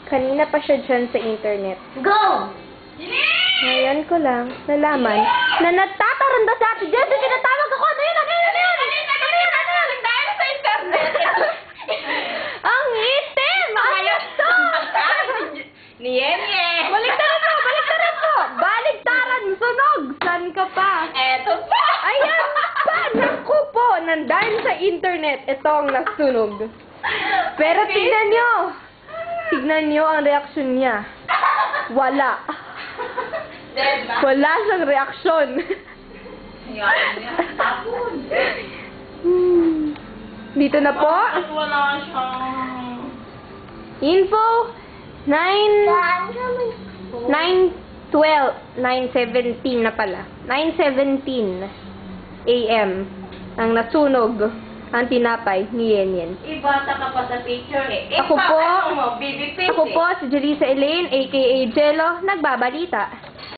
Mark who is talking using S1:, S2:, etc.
S1: Kanina pa siya dyan sa internet.
S2: Go!
S1: Ngayon ko lang nalaman na nagtataranda sa atin. Jesse, tinatawag ako! Ano yun? Ano yun? Ano yun? Ano yun? Ano yun?
S2: Dahil sa internet.
S1: Ang itim! Ayos to!
S2: Niye.
S1: Baliktaran mo! Baliktaran mo! Baliktaran! Sunog! San ka pa?
S2: Eto pa.
S1: Ayan pa! Naku po! Dahil sa internet, ito ang nasunog. Pero tignan nyo! Tignan nyo ang reaksyon niya. Wala.
S2: Diba?
S1: Wala siyang reaksyon.
S2: Yan. Tapon.
S1: Dito na po.
S2: Bakit wala siyang...
S1: Info 9:17 na pala. 9:17 AM ang nasunog ang tinapay ni Yenyen.
S2: Ibata ka pa sa picture eh.
S1: Ako po,
S2: Ano mo, baby face
S1: Ako po si Jelisa Elaine aka Jello, nagbabalita.